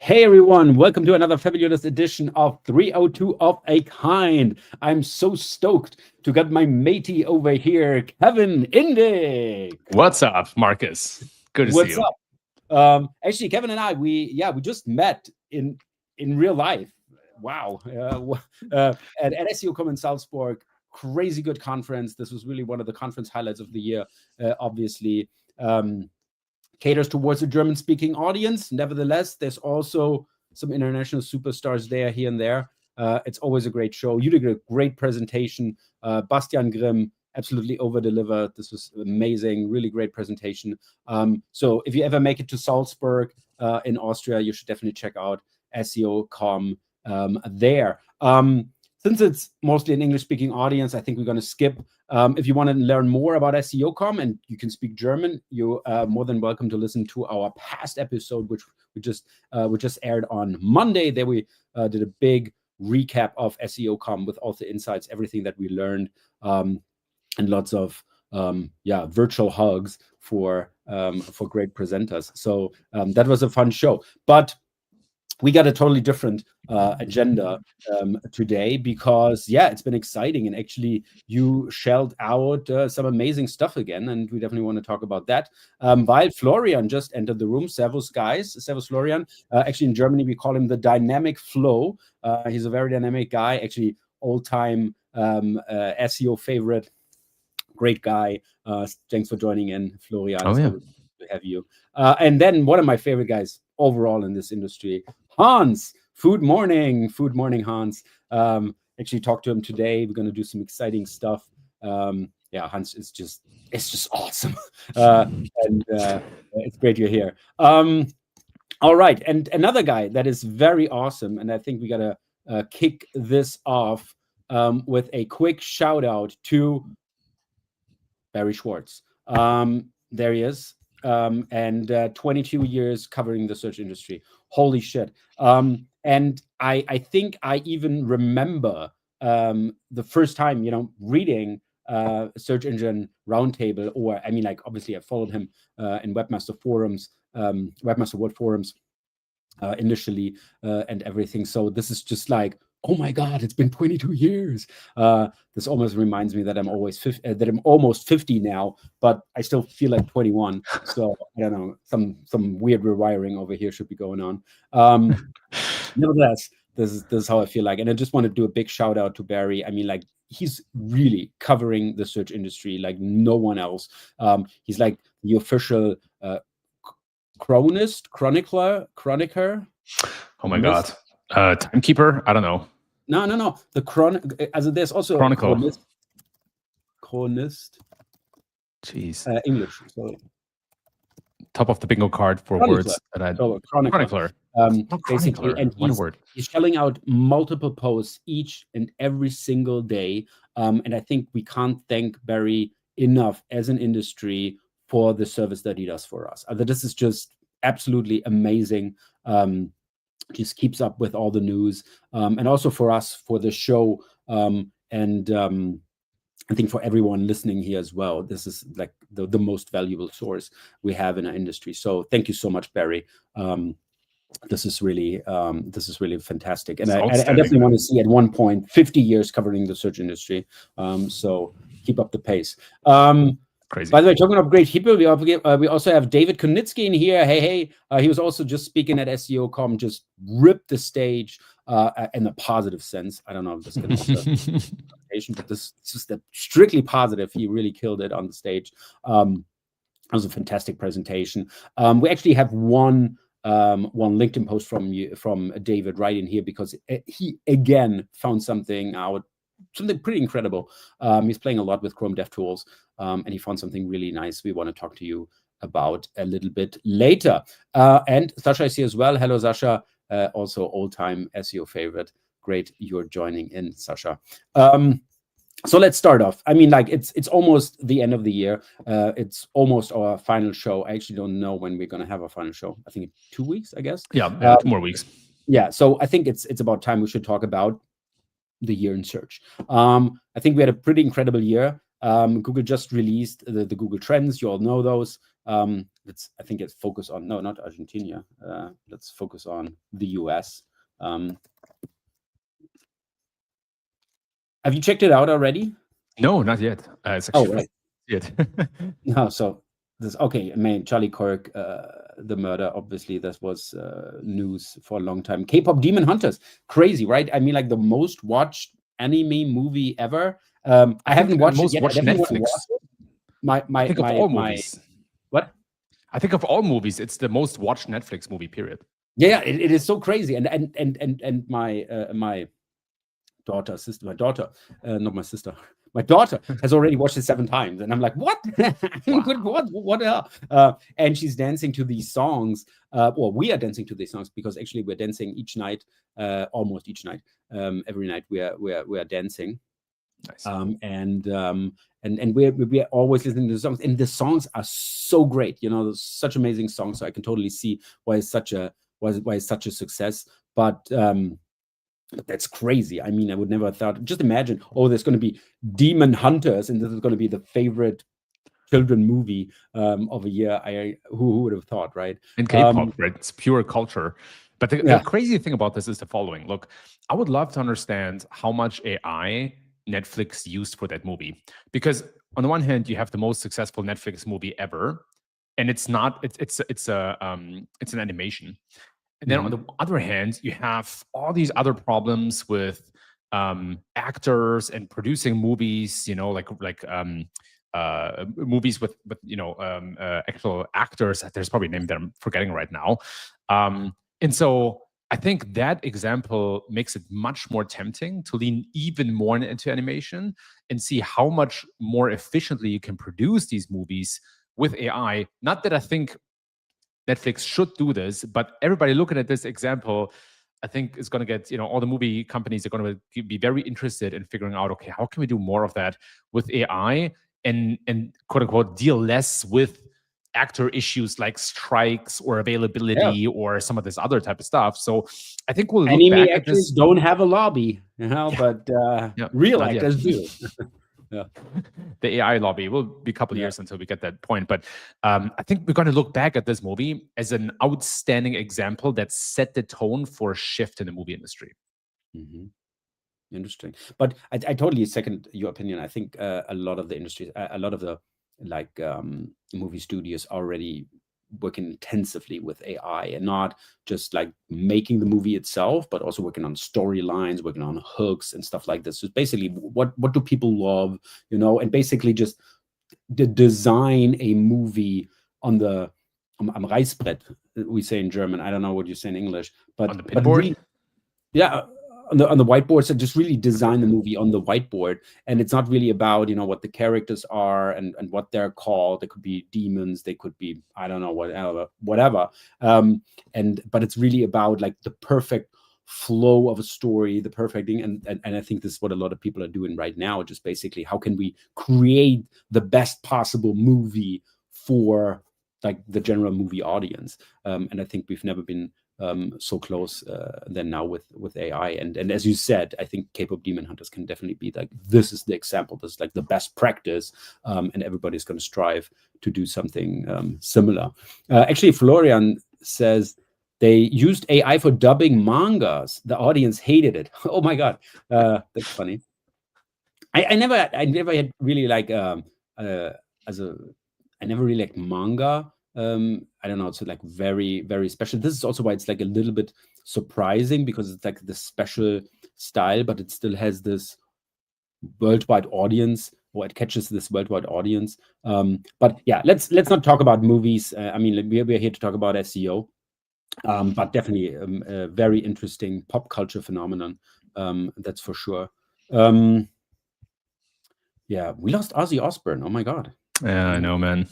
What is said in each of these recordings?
Hey everyone, welcome to another fabulous edition of 302 of a Kind. I'm so stoked to get my matey over here, Kevin Indig. What's up, Marcus? Good to see What's you. up? Actually, Kevin and I, we just met in real life. Wow. At SEO in Salzburg, crazy good conference. This was really one of the conference highlights of the year, obviously. Caters towards a German-speaking audience. Nevertheless, there's also some international superstars there, here and there. It's always a great show. You did a great presentation. Bastian Grimm absolutely over-delivered. This was amazing, really great presentation. So if you ever make it to Salzburg in Austria, you should definitely check out SEO.com there. Since it's mostly an English-speaking audience, I think we're going to skip. If you want to learn more about SEO.com and you can speak German, you're more than welcome to listen to our past episode, which we just aired on Monday. There we did a big recap of SEO.com with all the insights, everything that we learned, and lots of virtual hugs for great presenters. So that was a fun show. But we got a totally different agenda today because, it's been exciting. And actually, you shelled out some amazing stuff again. And we definitely want to talk about that. While Florian just entered the room. Servus, guys. Servus, Florian. Actually, in Germany, we call him the Dynamic Flow. He's a very dynamic guy, actually, all-time SEO favorite. Great guy. Thanks for joining in, Florian. Oh, yeah. Good to have you. And then one of my favorite guys overall in this industry, Hans. Food morning, Hans. Actually talked to him today. We're going to do some exciting stuff. Hans is just awesome. And it's great you're here. All right. And another guy that is very awesome, and I think we got to kick this off with a quick shout out to Barry Schwartz. There he is. And 22 years covering the search industry. Holy shit. And I think I even remember the first time, reading Search Engine Roundtable, or obviously I followed him in Webmaster Forums, Webmaster World Forums initially and everything. So this is just like, oh my God, it's been 22 years. This almost reminds me that I'm almost 50 now, but I still feel like 21. So I don't know, some weird rewiring over here should be going on. Nevertheless, this is how I feel like. And I just want to do a big shout out to Barry. He's really covering the search industry like no one else. He's like the official chronicler. Oh my God. Timekeeper? I don't know. No. There's also Chronicle. Chronist. Jeez. English. Sorry. Top of the bingo card for Chronicler. words that I. Chronicler. Basically, and he's shelling out multiple posts each and every single day. And I think we can't thank Barry enough as an industry for the service that he does for us. This is just absolutely amazing. Just keeps up with all the news, and also for us for the show, and I think for everyone listening here as well. This is like the most valuable source we have in our industry. So thank you so much, Barry. This is really fantastic, and I definitely want to see at one point 50 years covering the search industry. So keep up the pace. Crazy. By the way, talking of great people, we also have David Konitsky in here. Hey. He was also just speaking at SEO.com, just ripped the stage in a positive sense. I don't know if this can help the presentation, but this is just strictly positive. He really killed it on the stage. It was a fantastic presentation. We actually have one LinkedIn post from David right in here because he again found something pretty incredible. He's playing a lot with Chrome DevTools, and he found something really nice we want to talk to you about a little bit later. And Sasha is here as well. Hello, Sasha. Also all-time SEO favorite. Great you're joining in, Sasha. So let's start off. It's almost the end of the year. It's almost our final show. I actually don't know when we're going to have our final show. I think 2 weeks, I guess. Yeah, 2 more weeks. Yeah, so I think it's about time we should talk about the year in search. I think we had a pretty incredible year. Google just released the Google Trends. You all know those. I think it's focus on, no, not Argentina. Let's focus on the US. Have you checked it out already? No, not yet. It's actually right. Yet. No, so this, okay, I mean, Charlie Kirk, the murder, obviously, this was news for a long time. K-pop Demon Hunters, crazy, right? I mean, like the most watched anime movie ever. I haven't watched it yet. I definitely want to watch it. I think of all movies. What? I think of all movies, it's the most watched Netflix movie, period. Yeah, it is so crazy. And my daughter, not my sister. My daughter has already watched it 7 times, and I'm like, what? Wow. What the hell? And she's dancing to these songs. Well, we are dancing to these songs because actually we're dancing each night, almost each night. Every night we are dancing. Nice. And we're always listening to the songs, and the songs are so great. You know, such amazing songs. So I can totally see why it's such a success. But that's crazy. I mean, I would never have thought. Just imagine, there's going to be Demon Hunters, and this is going to be the favorite children movie of a year. Who would have thought, right? In K-pop, right? It's pure culture. But the crazy thing about this is the following. Look, I would love to understand how much AI Netflix used for that movie, because on the one hand, you have the most successful Netflix movie ever, and it's an animation. And then on the other hand, you have all these other problems with actors and producing movies, like movies with actual actors. There's probably a name that I'm forgetting right now. And so I think that example makes it much more tempting to lean even more into animation and see how much more efficiently you can produce these movies with AI. Not that I think Netflix should do this, but everybody looking at this example, I think is going to get, all the movie companies are going to be very interested in figuring out, okay, how can we do more of that with AI and quote unquote deal less with actor issues like strikes or availability or some of this other type of stuff. So I think we'll look back at this. Don't have a lobby, but real actors do. Yeah. The AI lobby will be a couple of years until we get that point. But I think we're going to look back at this movie as an outstanding example that set the tone for a shift in the movie industry. Interesting. But I totally second your opinion. I think a lot of the industries, a lot of the movie studios already working intensively with AI, and not just like making the movie itself, but also working on storylines, working on hooks and stuff like this. So basically, what do people love, and basically just design a movie on the am Reißbrett, we say in German. I don't know what you say in English, but on the pitboard? On the whiteboard. So just really design the movie on the whiteboard, and it's not really about what the characters are and what they're called. They could be demons, they could be, I don't know, whatever. But it's really about like the perfect flow of a story, the perfect thing, and I think this is what a lot of people are doing right now. Just basically, how can we create the best possible movie for like the general movie audience? And I think we've never been so close than now with AI. And as you said, I think K-pop Demon Hunters can definitely be like, this is the example, this is like the best practice, and everybody's going to strive to do something similar. Actually, Florian says they used AI for dubbing mangas. The audience hated it. Oh my God, that's funny. I never had really like I never really liked manga. I don't know, it's like very, very special. This is also why it's like a little bit surprising, because it's like this special style, but it still has this worldwide audience, or it catches this worldwide audience. But yeah, let's not talk about movies. I mean, we're here to talk about SEO, but definitely a very interesting pop culture phenomenon. That's for sure. Yeah, we lost Ozzy Osbourne. Oh my God. Yeah, I know, man.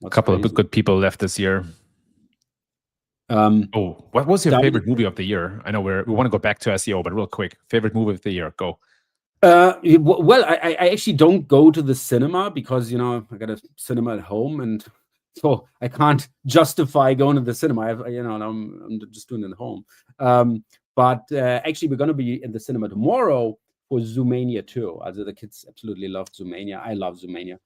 A couple of good people left this year. What was your favorite movie of the year? I know we want to go back to SEO, but real quick, favorite movie of the year, go. Well, I actually don't go to the cinema because I got a cinema at home, and so I can't justify going to the cinema. I'm just doing it at home. But actually, we're going to be in the cinema tomorrow for Zoomania too. Also the kids absolutely loved Zoomania. I love Zoomania.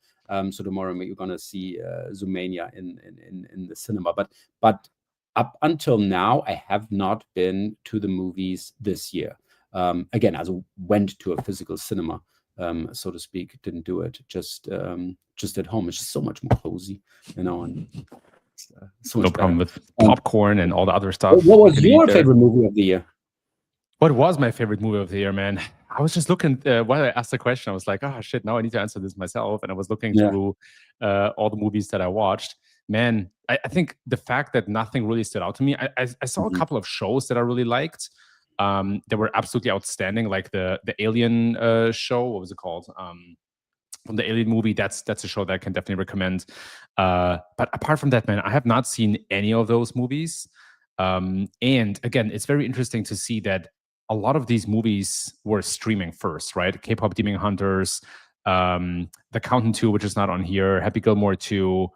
So tomorrow you're gonna see Zoomania in the cinema. But up until now, I have not been to the movies this year. Again, I went to a physical cinema, so to speak. Didn't do it just at home. It's just so much more cozy, you know. And so much no problem better. with popcorn and all the other stuff. What was your favorite movie of the year? What was my favorite movie of the year, man? I was just looking while I asked the question. I was like, oh shit, now I need to answer this myself. And I was looking through all the movies that I watched. Man, I think the fact that nothing really stood out to me. I saw a couple of shows that I really liked. They were absolutely outstanding, like the Alien show. What was it called? From the Alien movie. That's a show that I can definitely recommend. But apart from that, man, I have not seen any of those movies. And again, it's very interesting to see that a lot of these movies were streaming first, right? K-pop Demon Hunters, The Accountant 2, which is not on here, Happy Gilmore 2.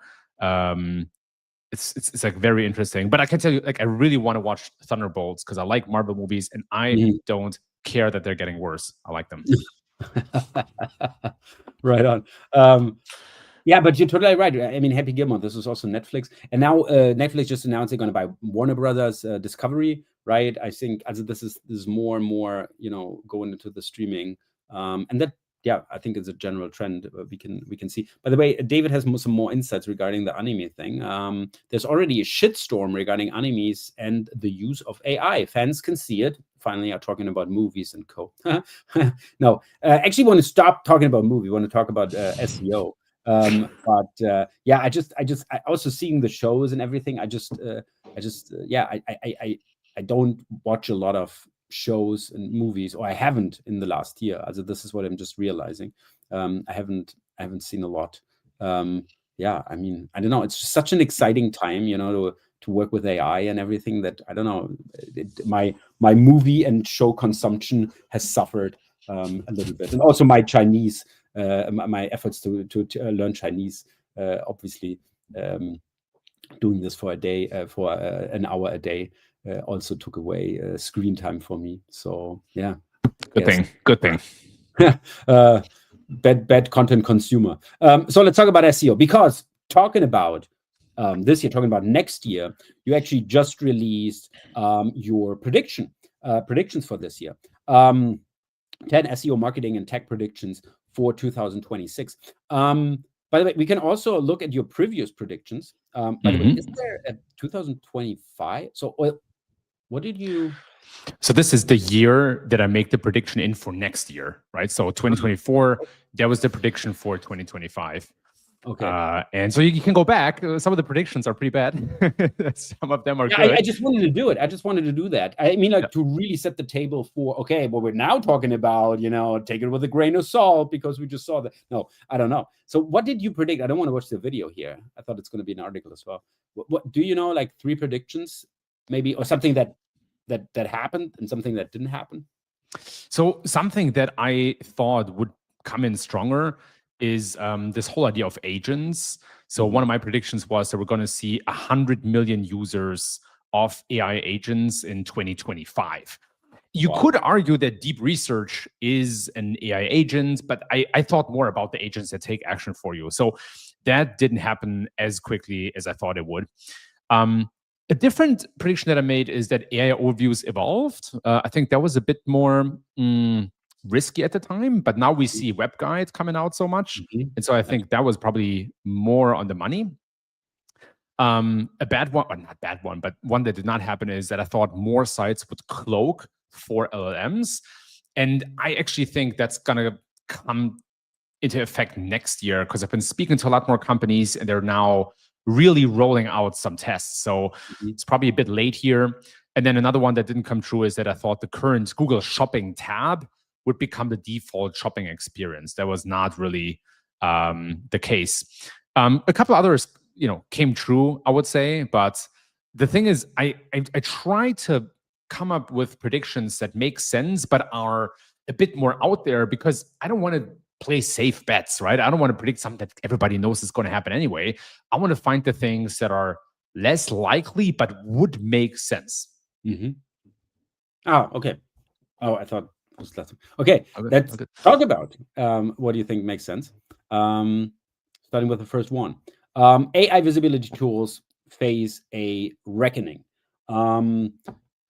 It's like very interesting. But I can tell you, like, I really want to watch Thunderbolts because I like Marvel movies, and I don't care that they're getting worse. I like them. Right on. Yeah, but you're totally right. I mean, Happy Gilmore, this is also Netflix. And now Netflix just announced they're going to buy Warner Brothers Discovery, right? I think this is more and more, you know, going into the streaming. And that, yeah, I think it's a general trend we can see. By the way, David has some more insights regarding the anime thing. There's already a shitstorm regarding animes and the use of AI. Fans can see it. Finally, are talking about movies and co. No, actually want to stop talking about movie. Want to talk about SEO. But yeah, I also seeing the shows and everything. I don't watch a lot of shows and movies, or I haven't in the last year. Also, this is what I'm just realizing. I haven't seen a lot. Yeah, I mean, I don't know. It's just such an exciting time, you know, to work with AI and everything. That I don't know. My movie and show consumption has suffered a little bit, and also my Chinese. My efforts to learn Chinese, obviously, doing this for a day, for an hour a day, also took away screen time for me. So yeah, Good thing. Bad content consumer. So let's talk about SEO, because talking about this year, talking about next year, you actually just released your predictions for this year. 10 SEO marketing and tech predictions for 2026. By the way, we can also look at your previous predictions. By the way, is there a 2025? So what did you... So this is the year that I make the prediction in for next year, right? So 2024, that was the prediction for 2025. Okay. And so you can go back. Some of the predictions are pretty bad. Some of them are good. I just wanted to do it. I just wanted to do that. I mean, like, to really set the table for, okay, what we're now talking about, you know, take it with a grain of salt because we just saw that. No, I don't know. So what did you predict? I don't want to watch the video here. I thought it's going to be an article as well. What do you know, like 3 predictions maybe, or something that happened and something that didn't happen? So something that I thought would come in stronger is this whole idea of agents. So one of my predictions was that we're going to see 100 million users of AI agents in 2025. You could argue that deep research is an AI agent, but I thought more about the agents that take action for you. So that didn't happen as quickly as I thought it would. A different prediction that I made is that AI overviews evolved. I think that was a bit more risky at the time, but now we see web guides coming out so much. And so I think that was probably more on the money. A bad one, or not bad one, but one that did not happen is that I thought more sites would cloak for LLMs. And I actually think that's going to come into effect next year, because I've been speaking to a lot more companies and they're now really rolling out some tests. So it's probably a bit late here. And then another one that didn't come true is that I thought the current Google Shopping tab would become the default shopping experience. That was not really the case. A couple others, you know, came true, I would say. But the thing is, I try to come up with predictions that make sense, but are a bit more out there, because I don't want to play safe bets, right? I don't want to predict something that everybody knows is going to happen anyway. I want to find the things that are less likely, but would make sense. Oh, okay. Oh, I thought Okay, Okay, let's okay. talk about what do you think makes sense. Starting with the first one. AI visibility tools face a reckoning.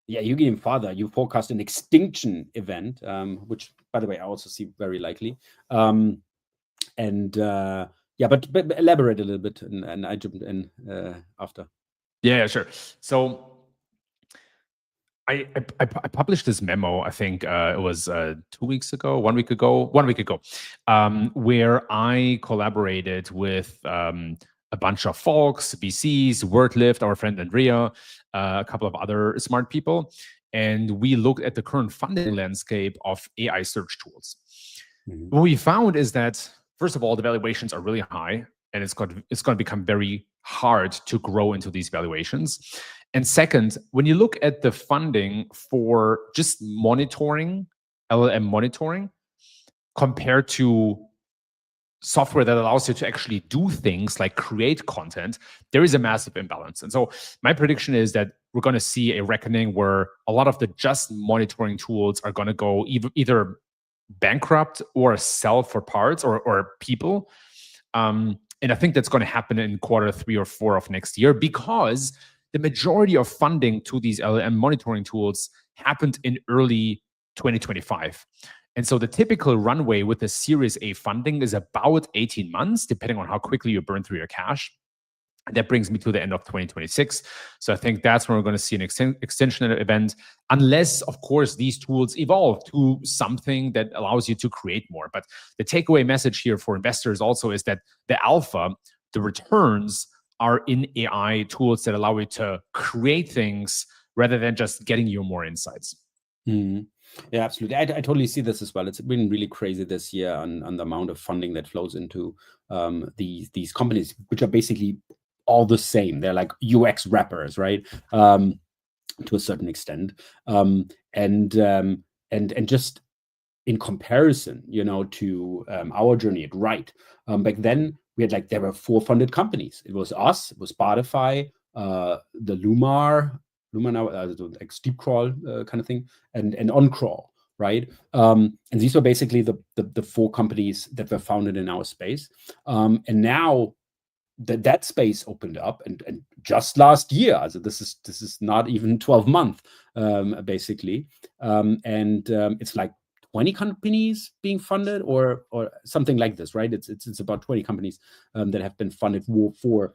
Yeah, you getting farther. You forecast an extinction event, which, by the way, I also see very likely. Yeah, but elaborate a little bit, and I jumped in after. Yeah, sure. So I published this memo. I think it was 2 weeks ago, 1 week ago, 1 week ago, where I collaborated with a bunch of folks, VCs, WordLift, our friend Andrea, a couple of other smart people, and we looked at the current funding landscape of AI search tools. Mhm. What we found is that, first of all, the valuations are really high, and it's going to become very hard to grow into these valuations. And second, when you look at the funding for just monitoring, LLM monitoring, compared to software that allows you to actually do things like create content, there is a massive imbalance. And so my prediction is that we're going to see a reckoning where a lot of the just monitoring tools are going to go either bankrupt or sell for parts or people. And I think that's going to happen in quarter 3 or 4 of next year, because the majority of funding to these LLM monitoring tools happened in early 2025. And so the typical runway with the Series A funding is about 18 months, depending on how quickly you burn through your cash. That brings me to the end of 2026. So I think that's when we're going to see an extension event, unless, of course, these tools evolve to something that allows you to create more. But the takeaway message here for investors also is that the alpha, the returns, are in AI tools that allow you to create things rather than just getting you more insights. Mhm. Yeah, absolutely. I totally see this as well. It's been really crazy this year on the amount of funding that flows into these companies, which are basically all the same. They're like UX wrappers, right? To a certain extent, and just in comparison, to our journey at Right. Back then, we had there were 4 funded companies. It was us, it was Spotify, the Lumar now, like steep crawl kind of thing, and OnCrawl, right? And these were basically the 4 companies that were founded in our space. And now that space opened up, and just last year, so this is not even 12 months, basically, and it's like 20 companies being funded, or something like this, right? It's about 20 companies that have been funded for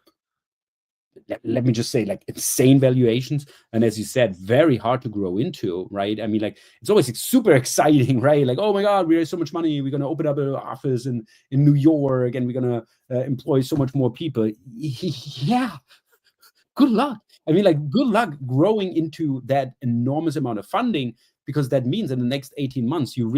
let me just say, insane valuations, and as you said, very hard to grow into, right? I mean, it's always super exciting, right? Oh my god, we raised so much money, we're going to open up an office in New York, and we're going to employ so much more people. Yeah, good luck. I mean, good luck growing into that enormous amount of funding, because that means in the next 18 months you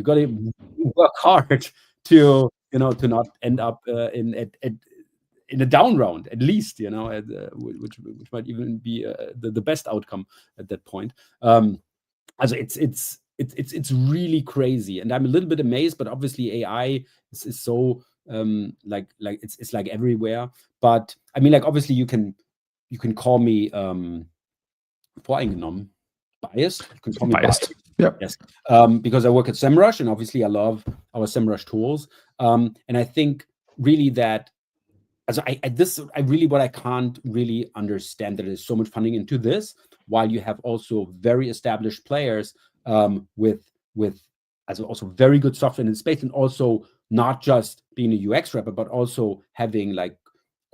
got to work hard to to not end up in a down round, at least, which might even be the best outcome at that point. Also, it's really crazy, and I'm a little bit amazed. But obviously, AI is so it's everywhere. But I mean, obviously, you can call me voreingenommen, biased. You can call me biased. Yeah. Yes, because I work at SEMrush, and obviously, I love our SEMrush tools. And I think really that. Also, what I can't really understand, that there's so much funding into this, while you have also very established players with also very good software in the space, and also not just being a UX wrapper, but also having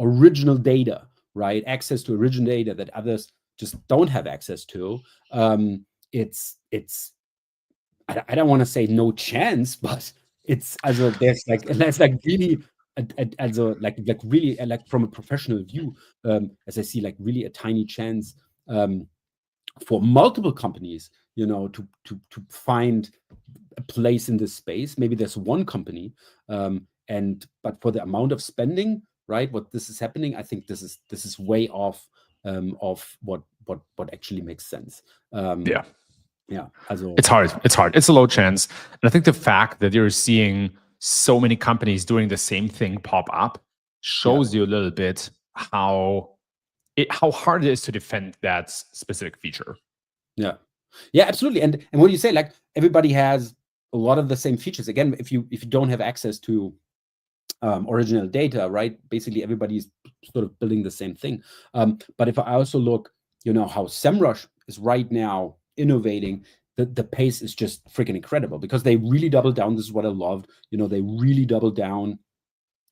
original data, right? Access to original data that others just don't have access to. It's I don't want to say no chance, but it's there's really really from a professional view, as I see really a tiny chance for multiple companies, to find a place in this space. Maybe there's one company, but for the amount of spending, right? What this is happening, I think this is way off of what actually makes sense. Yeah. Yeah, it's hard. It's a low chance. And I think the fact that you're seeing so many companies doing the same thing pop up shows you a little bit how hard it is to defend that specific feature. Yeah. Yeah, absolutely. And what you say, like everybody has a lot of the same features. Again, if you don't have access to original data, right? Basically, everybody's sort of building the same thing. But if I also look, how SEMrush is right now innovating, the pace is just freaking incredible because they really doubled down. This is what I loved. They really doubled down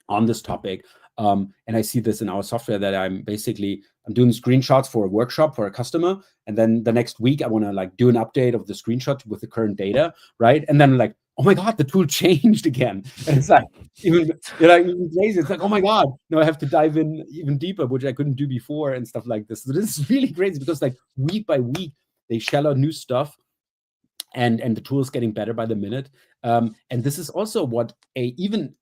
on this topic. And I see this in our software that I'm doing screenshots for a workshop for a customer. And then the next week, I want to like do an update of the screenshot with the current data, right? And then like, oh my God, the tool changed again. And it's like, even crazy. It's like, oh my God, now I have to dive in even deeper, which I couldn't do before and stuff like this. So this is really crazy because like week by week, they shell out new stuff. And the tool is getting better by the minute. And this is also what even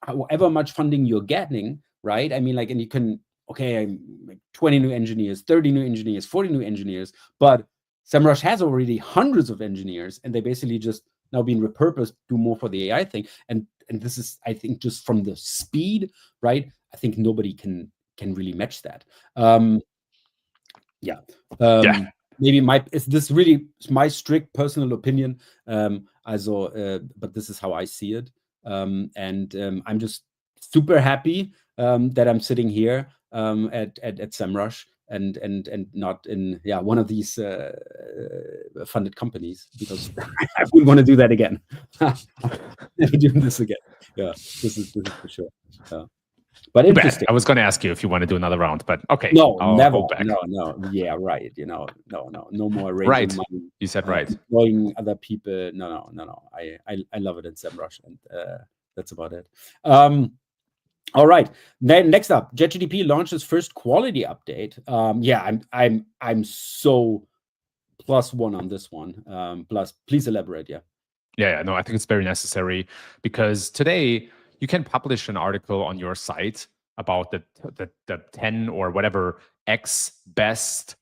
however much funding you're getting, right? I mean, like, and you can, okay, I'm like 20 new engineers, 30 new engineers, 40 new engineers, but SEMrush has already hundreds of engineers, and they basically just now being repurposed, do more for the AI thing. And this is, I think, just from the speed, right? I think nobody can really match that. Yeah. Maybe is this really my strict personal opinion? But this is how I see it. I'm just super happy that I'm sitting here at SEMrush and not in one of these funded companies, because I wouldn't want to do that again. Never doing this again. Yeah, this is for sure. Yeah. But interesting. I was going to ask you if you want to do another round, but okay. No, never. No. Yeah, right. No more raising right. money. You said right. Employing other people. No. I love it in SEMrush, and that's about it. All right. Then next up, JetGDP launches first quality update. I'm so +1 on this one. Plus, please elaborate. Yeah. No, I think it's very necessary because today you can publish an article on your site about the 10 or whatever X best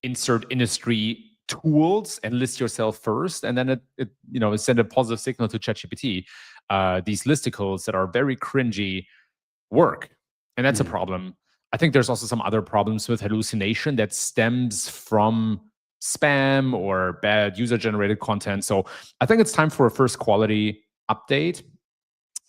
insert industry tools and list yourself first, and then it send a positive signal to ChatGPT. These listicles that are very cringy work, and that's a problem. I think there's also some other problems with hallucination that stems from spam or bad user-generated content. So I think it's time for a first quality update,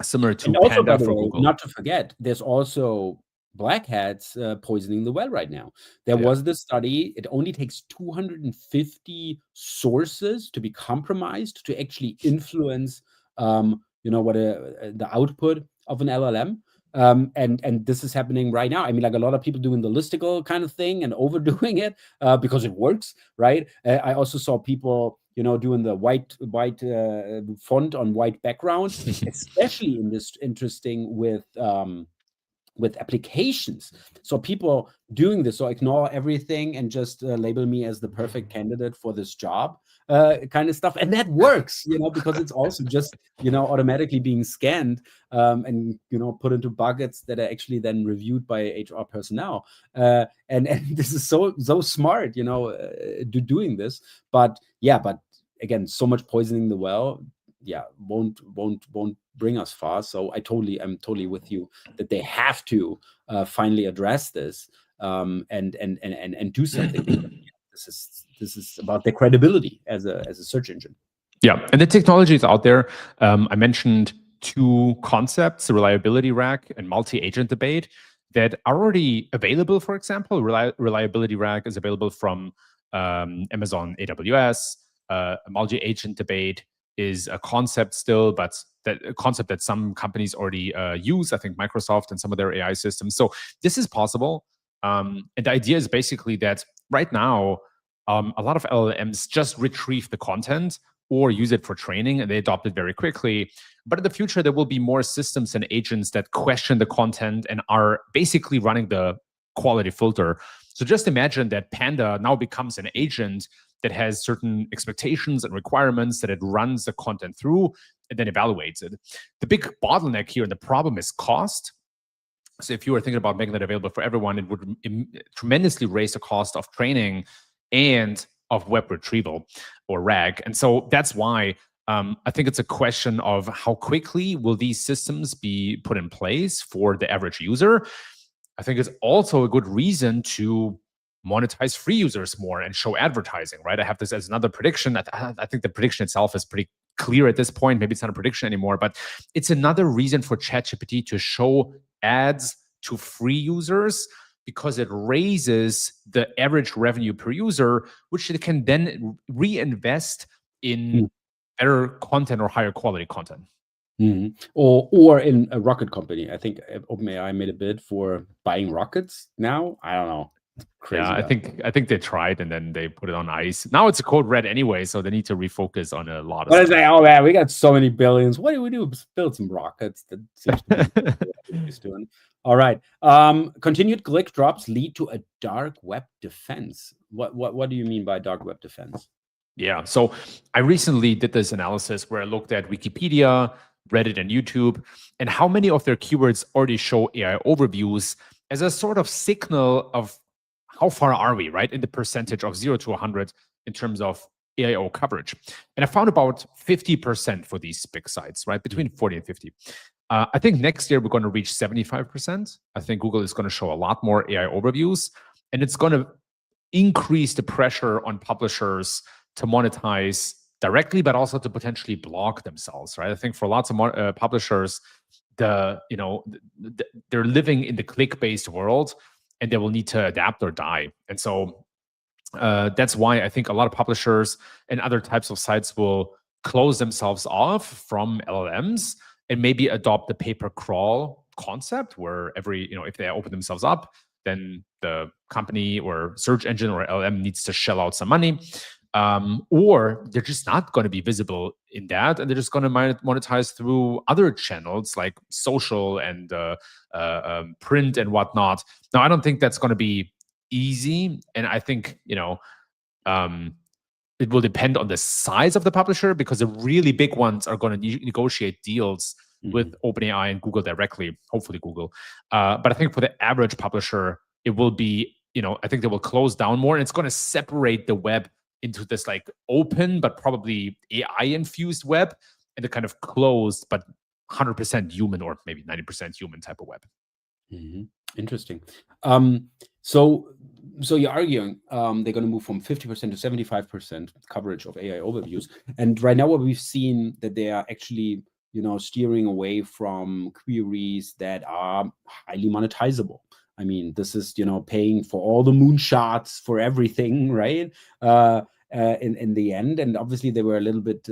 similar to Panda for Google. Not to forget, there's also black hats poisoning the well right now. There was this study. It only takes 250 sources to be compromised to actually influence, what the output of an LLM. And this is happening right now. I mean, like a lot of people doing the listicle kind of thing and overdoing it because it works, right? I also saw people, doing the white font on white background, especially in this interesting with applications. So people doing this, so ignore everything and just label me as the perfect candidate for this job, kind of stuff. And that works, because it's also just, automatically being scanned and, put into buckets that are actually then reviewed by HR personnel. And this is so smart, doing this. But again, so much poisoning the well, won't bring us far. So I'm totally with you that they have to finally address this and do something. This is about their credibility as a search engine. Yeah, and the technology is out there. I mentioned two concepts: the reliability rack and multi-agent debate, that are already available. For example, reliability rack is available from Amazon AWS. Multi-agent debate is a concept still, but a concept that some companies already use. I think Microsoft and some of their AI systems. So this is possible. And the idea is basically that right now, a lot of LLMs just retrieve the content or use it for training, and they adopt it very quickly. But in the future, there will be more systems and agents that question the content and are basically running the quality filter. So just imagine that Panda now becomes an agent that has certain expectations and requirements that it runs the content through and then evaluates it. The big bottleneck here and the problem is cost. So if you were thinking about making that available for everyone, it would tremendously raise the cost of training and of web retrieval or RAG. And so that's why I think it's a question of how quickly will these systems be put in place for the average user. I think it's also a good reason to monetize free users more and show advertising, right? I have this as another prediction. I think the prediction itself is pretty clear at this point. Maybe it's not a prediction anymore, but it's another reason for ChatGPT to show ads to free users, because it raises the average revenue per user, which it can then reinvest in better content or higher quality content. Or in a rocket company. I think OpenAI made a bid for buying rockets now. I don't know. Crazy. Yeah, I think they tried and then they put it on ice. Now it's a code red anyway, so they need to refocus on a lot of stuff. Like, oh man, we got so many billions. What do we do? Build some rockets. That seems to be what he's doing. All right. Continued click drops lead to a dark web defense. What do you mean by dark web defense? Yeah, so I recently did this analysis where I looked at Wikipedia, Reddit, and YouTube, and how many of their keywords already show AI overviews as a sort of signal of how far are we, right, in the percentage of 0 to 100 in terms of AIO coverage. And I found about 50% for these big sites, right, between 40 and 50. I think next year we're going to reach 75%. I think Google is going to show a lot more AI overviews, and it's going to increase the pressure on publishers to monetize directly, but also to potentially block themselves, right? I think for lots of publishers, they're living in the click-based world, and they will need to adapt or die. And so that's why I think a lot of publishers and other types of sites will close themselves off from LLMs and maybe adopt the pay-per-crawl concept, where if they open themselves up, then the company or search engine or LLM needs to shell out some money. Or they're just not going to be visible in that, and they're just going to monetize through other channels like social and print and whatnot. Now, I don't think that's going to be easy, and I think it will depend on the size of the publisher, because the really big ones are going to negotiate deals with OpenAI and Google directly, hopefully Google. But I think for the average publisher, it will be, I think they will close down more, and it's going to separate the web into this like open but probably AI infused web, and the kind of closed but 100% human or maybe 90% human type of web. Interesting. So you're arguing they're going to move from 50% to 75% coverage of AI overviews, and right now what we've seen that they are actually steering away from queries that are highly monetizable. I mean, this is paying for all the moonshots for everything, right? In the end, and obviously they were a little bit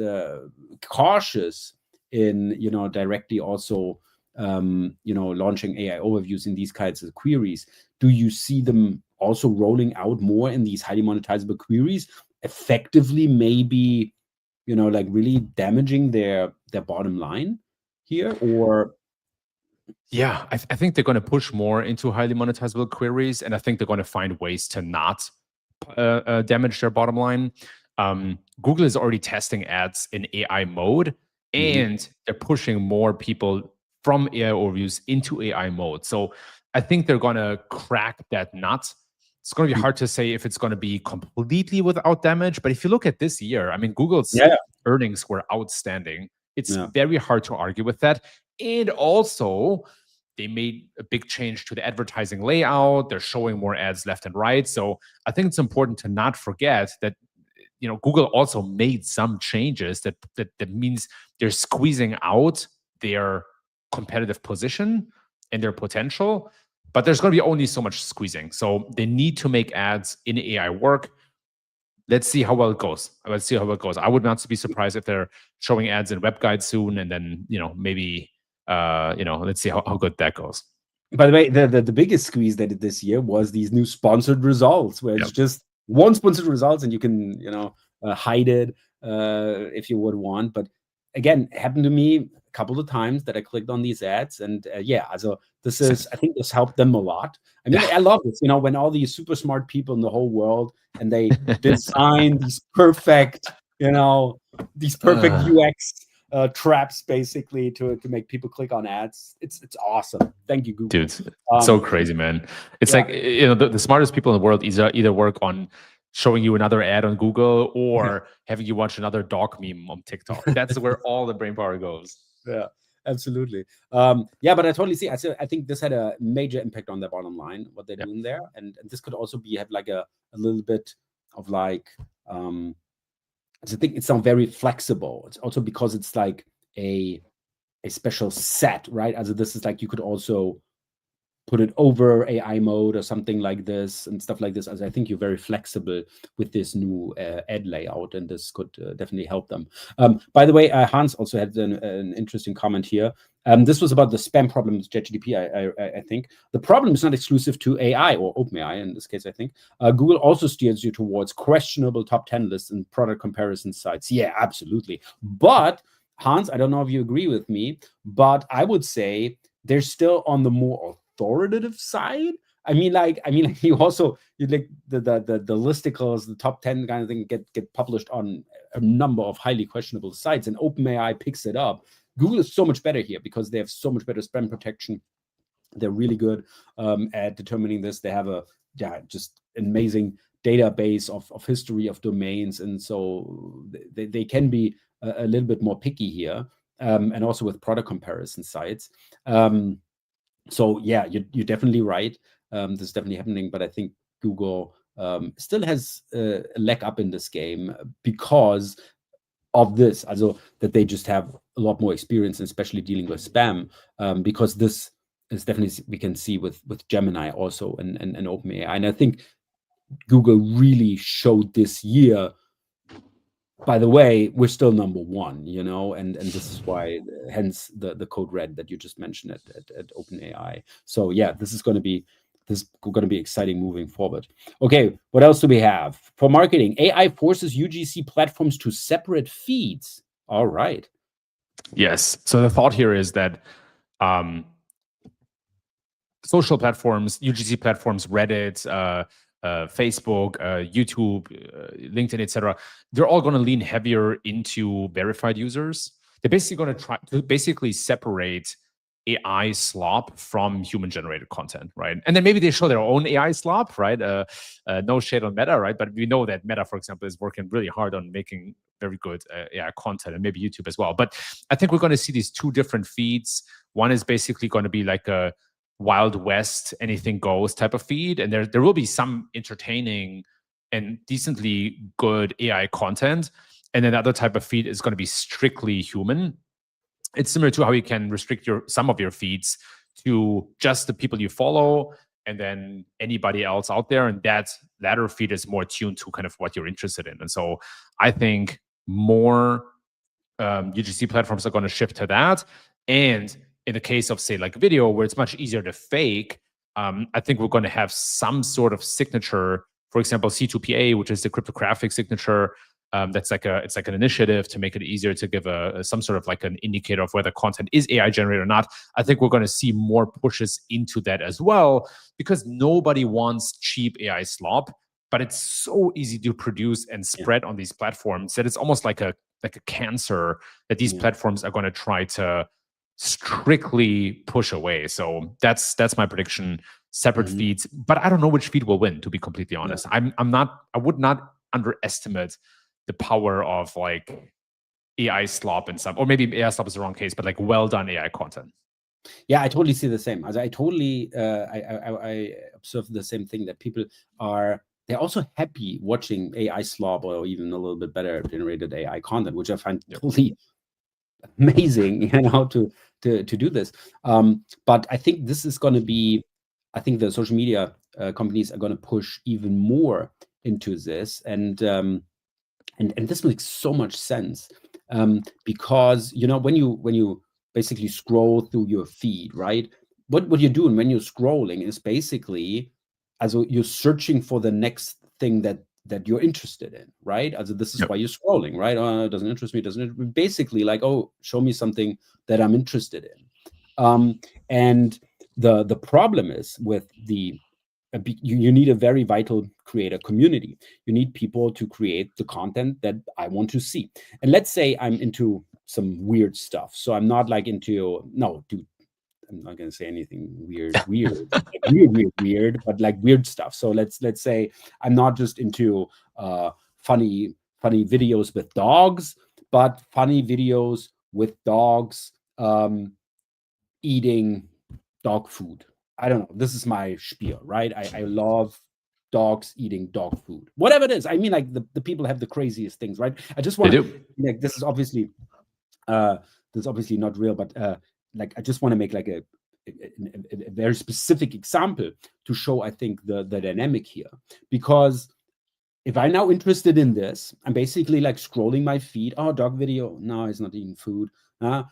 cautious in directly also launching AI overviews in these kinds of queries. Do you see them also rolling out more in these highly monetizable queries, effectively maybe like really damaging their bottom line here? Or yeah, I think they're going to push more into highly monetizable queries, and I think they're going to find ways to not damage their bottom line. Google is already testing ads in AI mode, and they're pushing more people from AI overviews into AI mode. So I think they're going to crack that nut. It's going to be hard to say if it's going to be completely without damage, but if you look at this year, I mean, Google's earnings were outstanding. It's very hard to argue with that. And also, they made a big change to the advertising layout. They're showing more ads left and right. So I think it's important to not forget that Google also made some changes that means they're squeezing out their competitive position and their potential. But there's going to be only so much squeezing. So they need to make ads in AI work. Let's see how well it goes. I would not be surprised if they're showing ads in WebGuide soon, and then maybe let's see how good that goes. By the way, the biggest squeeze they did this year was these new sponsored results, where it's just one sponsored results, and you can hide it if you would want. But again, it happened to me a couple of times that I clicked on these ads, and so this is, I think this helped them a lot. I mean, I love this, when all these super smart people in the whole world, and they design these perfect, these perfect UX traps basically to make people click on ads. It's awesome. Thank you, Google. Dude, so crazy, man. It's like the smartest people in the world either work on showing you another ad on Google or having you watch another dog meme on TikTok. That's where all the brain power goes. Yeah. Absolutely. Yeah, but I totally see. I think this had a major impact on their bottom line, what they're doing there, and this could also have like a little bit of like. I think it's not very flexible. It's also because it's like a special set, right? As this is like you could also put it over AI mode or something like this and stuff like this. As I think you're very flexible with this new ad layout, and this could definitely help them. By the way, Hans also had an interesting comment here. This was about the spam problem with ChatGPT. I think the problem is not exclusive to AI or OpenAI in this case. I think Google also steers you towards questionable top 10 lists and product comparison sites. Yeah, absolutely. But Hans, I don't know if you agree with me, but I would say they're still on the more authoritative side. I mean, you also like the listicles, the top 10 kind of thing get published on a number of highly questionable sites, and OpenAI picks it up. Google is so much better here because they have so much better spam protection. They're really good at determining this. They have a just amazing database of history of domains, and so they can be a little bit more picky here, and also with product comparison sites. So yeah, you're definitely right. This is definitely happening, but I think Google still has a leg up in this game because of this. Also, that they just have a lot more experience, especially dealing with spam, because this is definitely, we can see with Gemini also and OpenAI. And I think Google really showed this year, by the way, we're still number one, and this is why, hence the code red that you just mentioned at OpenAI. So yeah, this is going to be exciting moving forward. Okay, what else do we have for marketing? AI forces UGC platforms to separate feeds. All right. Yes. So the thought here is that social platforms, UGC platforms, Reddit, Facebook, YouTube, LinkedIn, etc., they're all going to lean heavier into verified users. They're basically going to try to basically separate AI slop from human-generated content, right? And then maybe they show their own AI slop, right? No shade on Meta, right? But we know that Meta, for example, is working really hard on making very good AI content, and maybe YouTube as well. But I think we're going to see these two different feeds. One is basically going to be like a Wild West, anything goes type of feed, and there will be some entertaining and decently good AI content, and then the other type of feed is going to be strictly human. It's similar to how you can restrict some of your feeds to just the people you follow and then anybody else out there, and that latter feed is more tuned to kind of what you're interested in. And so I think more UGC platforms are going to shift to that. And in the case of, say, like video, where it's much easier to fake, I think we're going to have some sort of signature, for example, C2PA, which is the cryptographic signature. It's like an initiative to make it easier to give some sort of like an indicator of whether content is AI generated or not. I think we're going to see more pushes into that as well, because nobody wants cheap AI slop, but it's so easy to produce and spread on these platforms that it's almost like a cancer that these platforms are going to try to strictly push away. So that's my prediction. Separate feeds, but I don't know which feed will win, to be completely honest. I would not underestimate the power of like AI slop and stuff, or maybe AI slop is the wrong case, but like well done AI content. Yeah, I totally see the same. As I totally, I observe the same thing, that people they're also happy watching AI slop or even a little bit better generated AI content, which I find totally amazing, to do this. But I think this is going to be, I think the social media companies are going to push even more into this, and this makes so much sense, because when you basically scroll through your feed, right? What you're doing when you're scrolling is basically, also you're searching for the next thing that you're interested in, right? Also this is why you're scrolling, right? Oh, it doesn't interest me, basically like, oh, show me something that I'm interested in. And the problem is with you need a very vital creator community. You need people to create the content that I want to see. And let's say I'm into some weird stuff. So I'm not like into, no, dude, I'm not going to say anything weird, like weird, but like weird stuff. So let's say I'm not just into funny videos with dogs, but funny videos with dogs eating dog food. I don't know. This is my spiel, right? I love dogs eating dog food, whatever it is. I mean, like the people have the craziest things, right? I just want to, like, this is obviously not real, but like I just want to make like a very specific example to show, I think, the dynamic here. Because if I'm now interested in this, I'm basically like scrolling my feed. Oh, dog video. No, it's not eating food. A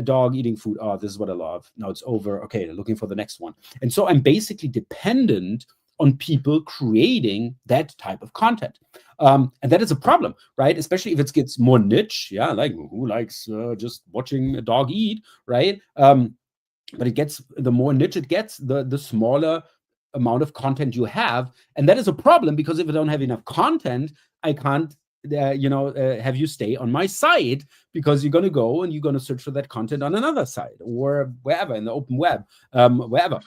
dog eating food. Oh, this is what I love. Now it's over. Okay, looking for the next one. And so I'm basically dependent on people creating that type of content. And that is a problem, right? Especially if it gets more niche. Yeah, like who likes just watching a dog eat, right? But it gets, the more niche it gets, the smaller amount of content you have. And that is a problem, because if I don't have enough content, I can't have you stay on my site, because you're going to go and you're going to search for that content on another site or wherever in the open web, wherever.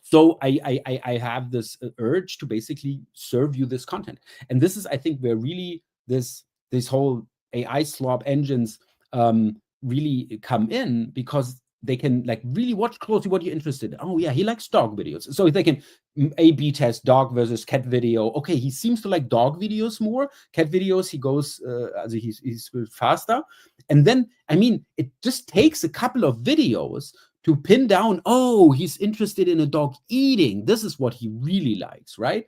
So I have this urge to basically serve you this content. And this is, I think, where really this whole AI slop engines really come in, because they can like really watch closely what you're interested in. Oh yeah, he likes dog videos. So they can A/B test dog versus cat video. Okay, he seems to like dog videos more. Cat videos, he goes, he's faster. And then, I mean, it just takes a couple of videos to pin down, oh, he's interested in a dog eating. This is what he really likes, right?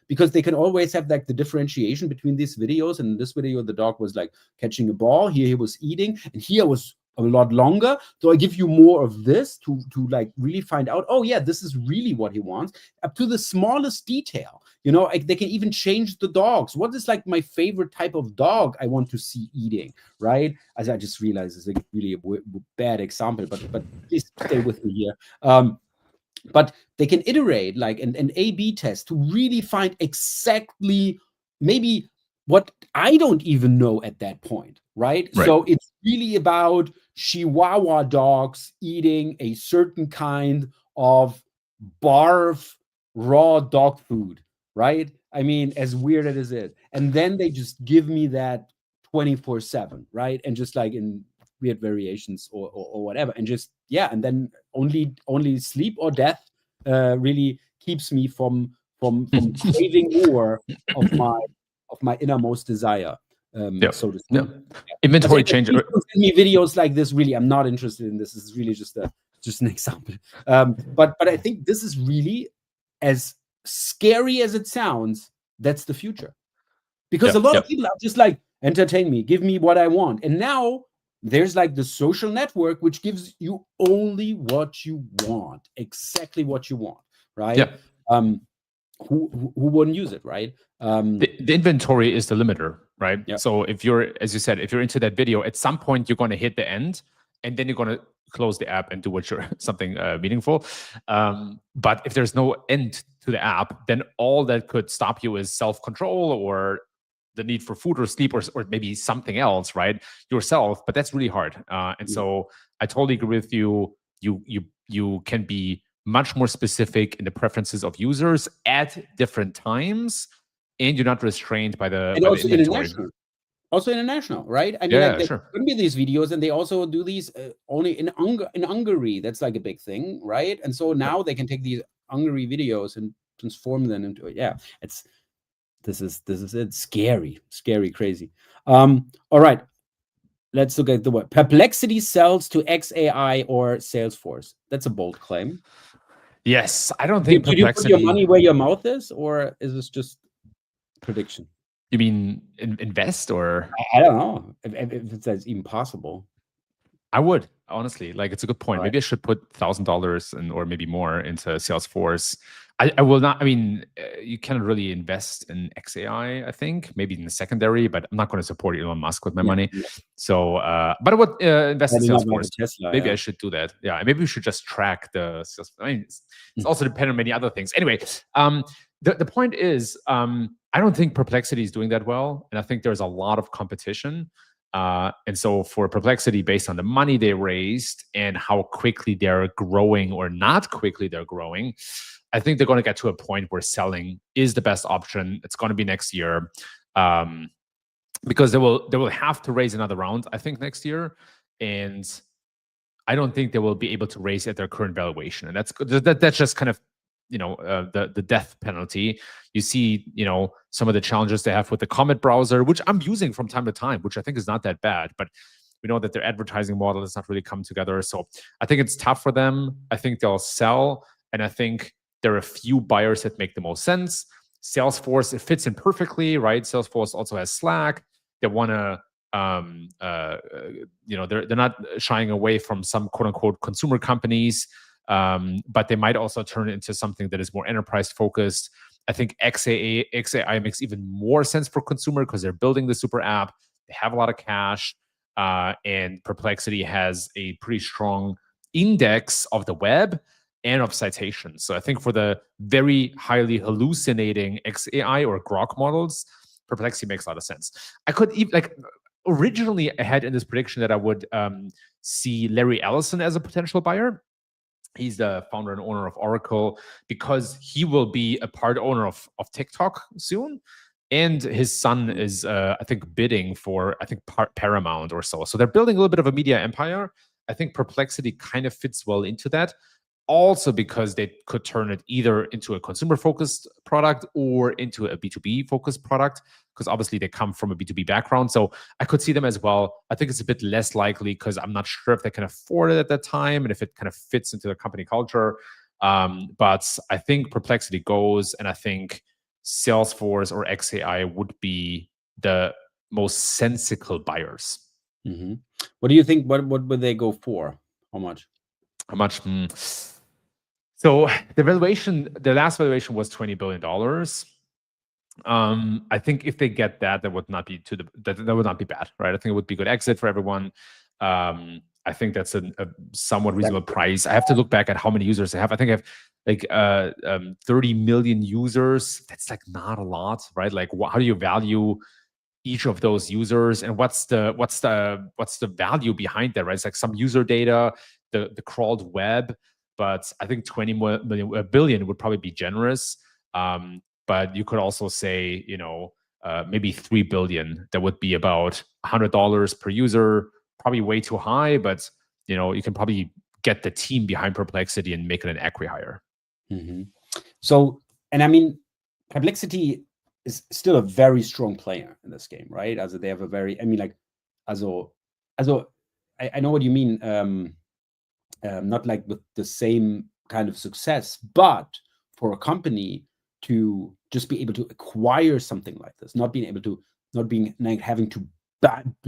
Because they can always have like the differentiation between these videos. And in this video, the dog was like catching a ball. Here he was eating, and here was a lot longer. So I give you more of this to like really find out, oh yeah, this is really what he wants, up to the smallest detail. You know, they can even change the dogs. What is like my favorite type of dog I want to see eating, right? As I just realized, it's like really a bad example, but please stay with me here. But they can iterate like an A/B test to really find exactly maybe what I don't even know at that point, right? So it's really about Chihuahua dogs eating a certain kind of barf raw dog food, right? I mean, as weird as it is. And then they just give me that 24/7, right? And just like in weird variations or whatever. And just, yeah, and then only sleep or death really keeps me from craving more of my innermost desire. So to speak. Yeah. Inventory change. Send me videos like this. Really, I'm not interested in this. This is really just an example. But I think this is really, as scary as it sounds, that's the future. Because a lot of people are just like, entertain me, give me what I want. And now there's like the social network, which gives you only what you want, exactly what you want, right? Yeah. Who wouldn't use it, right? The inventory is the limiter, right? Yeah. So if you're, as you said, if you're into that video, at some point you're going to hit the end, and then you're going to close the app and do something meaningful. But if there's no end to the app, then all that could stop you is self-control, or the need for food or sleep, or maybe something else, right? Yourself, but that's really hard. And so I totally agree with you. You can be much more specific in the preferences of users at different times, and you're not restrained by the inventory. Also international, right? I mean, like, there could be these videos, and they also do these only in Hungary. That's like a big thing, right? And so now they can take these Hungary videos and transform them into this is it. Scary, crazy. All right, let's look at the word. Perplexity sells to XAI or Salesforce. That's a bold claim. Yes, I don't think Perplexity. Did you put your money where your mouth is, or is this just prediction? You mean invest, or? I don't know if it's even possible. I would, honestly. Like, it's a good point. Maybe I should put $1,000 or maybe more into Salesforce. I will not. I mean, you cannot really invest in XAI, I think, maybe in the secondary, but I'm not going to support Elon Musk with my money. So, but I would invest in Salesforce. Tesla, maybe I should do that. Yeah, maybe we should just track the Salesforce. I mean, it's also dependent on many other things. Anyway, the point is, I don't think Perplexity is doing that well, and I think there's a lot of competition. And so for Perplexity, based on the money they raised and how quickly they're growing or not quickly they're growing, I think they're going to get to a point where selling is the best option. It's going to be next year, because they will have to raise another round, I think, next year. And I don't think they will be able to raise at their current valuation, and that's just kind of the death penalty. You see, some of the challenges they have with the Comet browser, which I'm using from time to time, which I think is not that bad, but we know that their advertising model has not really come together. So I think it's tough for them. I think they'll sell, and I think there are a few buyers that make the most sense. Salesforce, it fits in perfectly, right? Salesforce also has Slack. They want to, they're not shying away from some quote unquote consumer companies, but they might also turn it into something that is more enterprise focused. I think XAI makes even more sense for consumer because they're building the super app. They have a lot of cash, and Perplexity has a pretty strong index of the web and of citations. So I think for the very highly hallucinating XAI or Grok models, Perplexity makes a lot of sense. I could even originally I had in this prediction that I would see Larry Ellison as a potential buyer. He's the founder and owner of Oracle, because he will be a part owner of TikTok soon. And his son is, I think, bidding for, Paramount or so. So they're building a little bit of a media empire. I think Perplexity kind of fits well into that. Also because they could turn it either into a consumer-focused product or into a B2B-focused product, because obviously they come from a B2B background. So I could see them as well. I think it's a bit less likely because I'm not sure if they can afford it at that time and if it kind of fits into their company culture. But I think Perplexity goes, and I think Salesforce or XAI would be the most sensical buyers. Mm-hmm. What do you think? What would they go for? How much? How much? So the last valuation was $20 billion. I think if they get that, that would not be that would not be bad, right? I think it would be a good exit for everyone. I think that's a somewhat reasonable price. I have to look back at how many users they have. I think I have 30 million users. That's like not a lot, right? Like, how do you value each of those users, and what's the value behind that, right? It's like some user data, the crawled web. But I think 20 billion would probably be generous. But you could also say, maybe 3 billion. That would be about $100 per user. Probably way too high, but you can probably get the team behind Perplexity and make it an acqui-hire. Mm-hmm. So, and I mean, Perplexity is still a very strong player in this game, right? Also, they have a very, I mean, like, I know what you mean. Not like with the same kind of success, but for a company to just be able to acquire something like this, not having to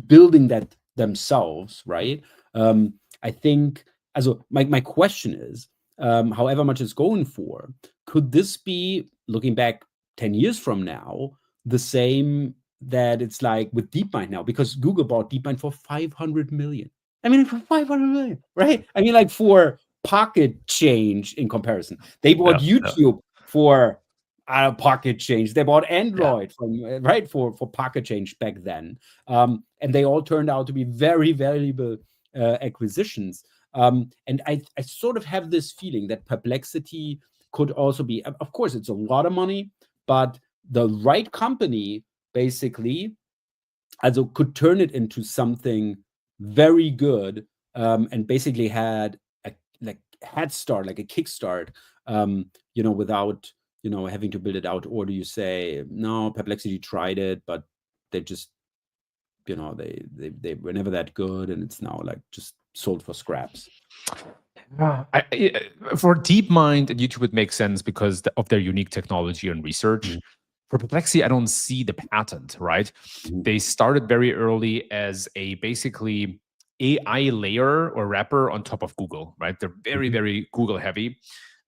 building that themselves, right? I think, also my question is, however much it's going for, could this be, looking back 10 years from now, the same that it's like with DeepMind now? Because Google bought DeepMind for 500 million. I mean, for 500 million, right? I mean, like, for pocket change in comparison. They bought YouTube for pocket change. They bought Android for pocket change back then. And they all turned out to be very valuable acquisitions. And I sort of have this feeling that Perplexity could also be, of course, it's a lot of money, but the right company basically also could turn it into something very good, and basically had a head start, like a kickstart, without having to build it out. Or do you say, no, Perplexity tried it, but they just they were never that good, and it's now like just sold for scraps? For DeepMind and YouTube, it makes sense because of their unique technology and research. Mm-hmm. For Perplexity, I don't see the patent, right? Mm-hmm. They started very early as a basically AI layer or wrapper on top of Google, right? They're very, very Google heavy.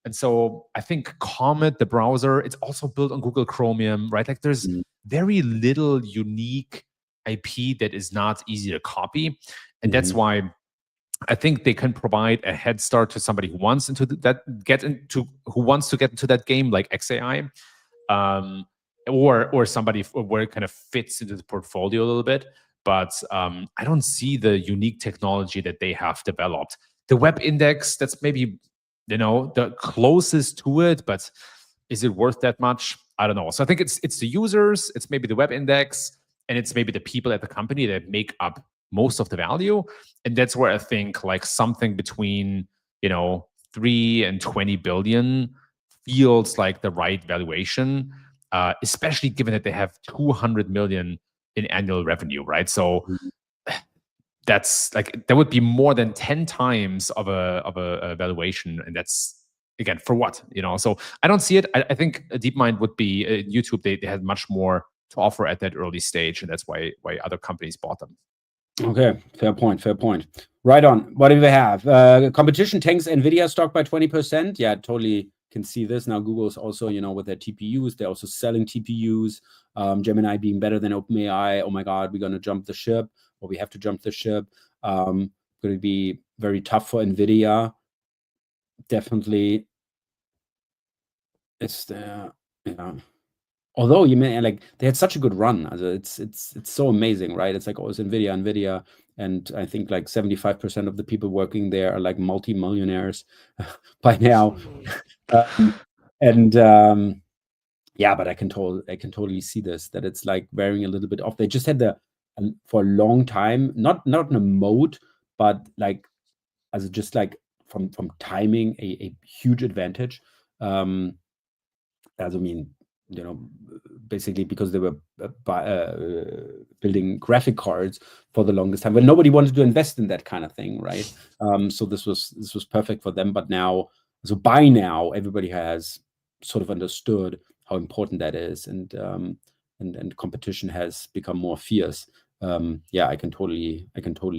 And so I think Comet, the browser, it's also built on Google Chromium, right? Like, there's very little unique IP that is not easy to copy. And that's why I think they can provide a head start to somebody who wants to get into that game, like XAI. Or somebody where it kind of fits into the portfolio a little bit. But I don't see the unique technology that they have developed. The web index, that's maybe, the closest to it, but is it worth that much? I don't know. So I think it's the users, it's maybe the web index, and it's maybe the people at the company that make up most of the value. And that's where I think like something between, 3 and 20 billion feels like the right valuation, especially given that they have 200 million in annual revenue, right? So that's like, that would be more than 10 times of a valuation. And that's, again, for what, So I don't see it. I think DeepMind would be YouTube. They had much more to offer at that early stage, and that's why other companies bought them. Okay, fair point. Right on. What do we have? Competition tanks NVIDIA stock by 20%. Yeah, totally can see this. Now Google's also, with their TPUs, they're also selling TPUs. Gemini being better than OpenAI. Oh my God, we're going to jump the ship, or we have to jump the ship. Going to be very tough for NVIDIA. Definitely. It's there. Yeah. Although you may like they had such a good run, it's so amazing, right? It's like always NVIDIA, and I think like 75% of the people working there are like multi-millionaires by now. Yeah, but I can totally see this, that it's like wearing a little bit off. They just had for a long time, not in a mode, but like as just like from timing a huge advantage. As I mean, basically because they were building graphic cards for the longest time, but nobody wanted to invest in that kind of thing, right? So this was perfect for them. But now, by now, everybody has sort of understood how important that is, and competition has become more fierce. Yeah, I can totally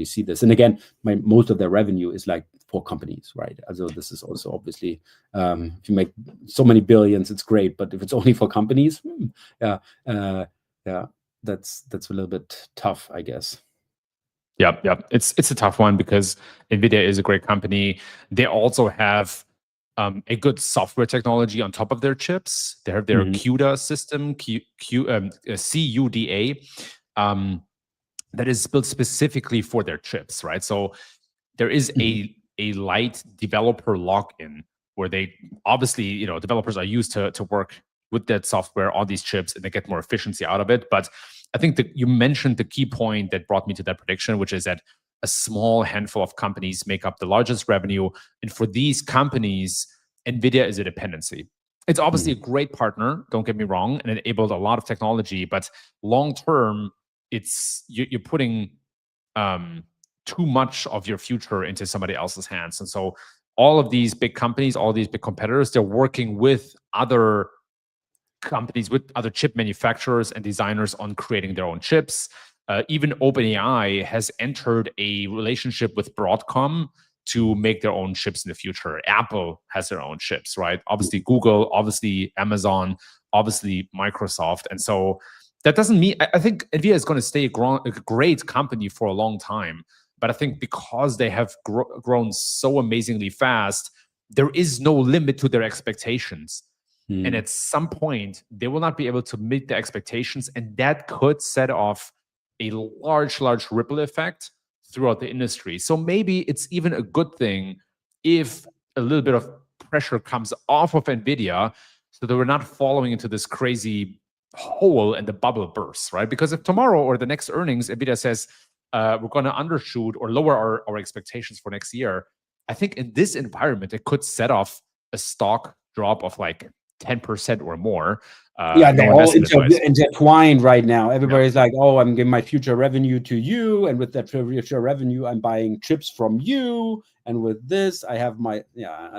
see this. And again, most of their revenue is like for companies, right? So this is also obviously, if you make so many billions, it's great. But if it's only for companies, yeah, that's a little bit tough, I guess. Yep. It's a tough one because NVIDIA is a great company. They also have a good software technology on top of their chips. They have their CUDA system, CUDA, that is built specifically for their chips, right? So there is a light developer lock-in where they obviously, developers are used to work with that software on these chips, and they get more efficiency out of it. But I think that you mentioned the key point that brought me to that prediction, which is that a small handful of companies make up the largest revenue. And for these companies, NVIDIA is a dependency. It's obviously a great partner, don't get me wrong, and it enabled a lot of technology, but long-term, you're putting too much of your future into somebody else's hands. And so all of these big companies, all these big competitors, they're working with other companies, with other chip manufacturers and designers on creating their own chips. Even OpenAI has entered a relationship with Broadcom to make their own chips in the future. Apple has their own chips, right? Obviously Google, obviously Amazon, obviously Microsoft. And so that doesn't mean, I think NVIDIA is going to stay a great company for a long time. But I think because they have grown so amazingly fast, there is no limit to their expectations. And at some point, they will not be able to meet the expectations. And that could set off a large ripple effect throughout the industry. So maybe it's even a good thing if a little bit of pressure comes off of NVIDIA so that we're not falling into this crazy hole and the bubble bursts, right? Because if tomorrow or the next earnings, NVIDIA says, we're going to undershoot or lower our expectations for next year, I think in this environment, it could set off a stock drop of like 10% or more. Yeah, they're all intertwined right now. Everybody's like, oh, I'm giving my future revenue to you, and with that future revenue, I'm buying chips from you, and with this, I have my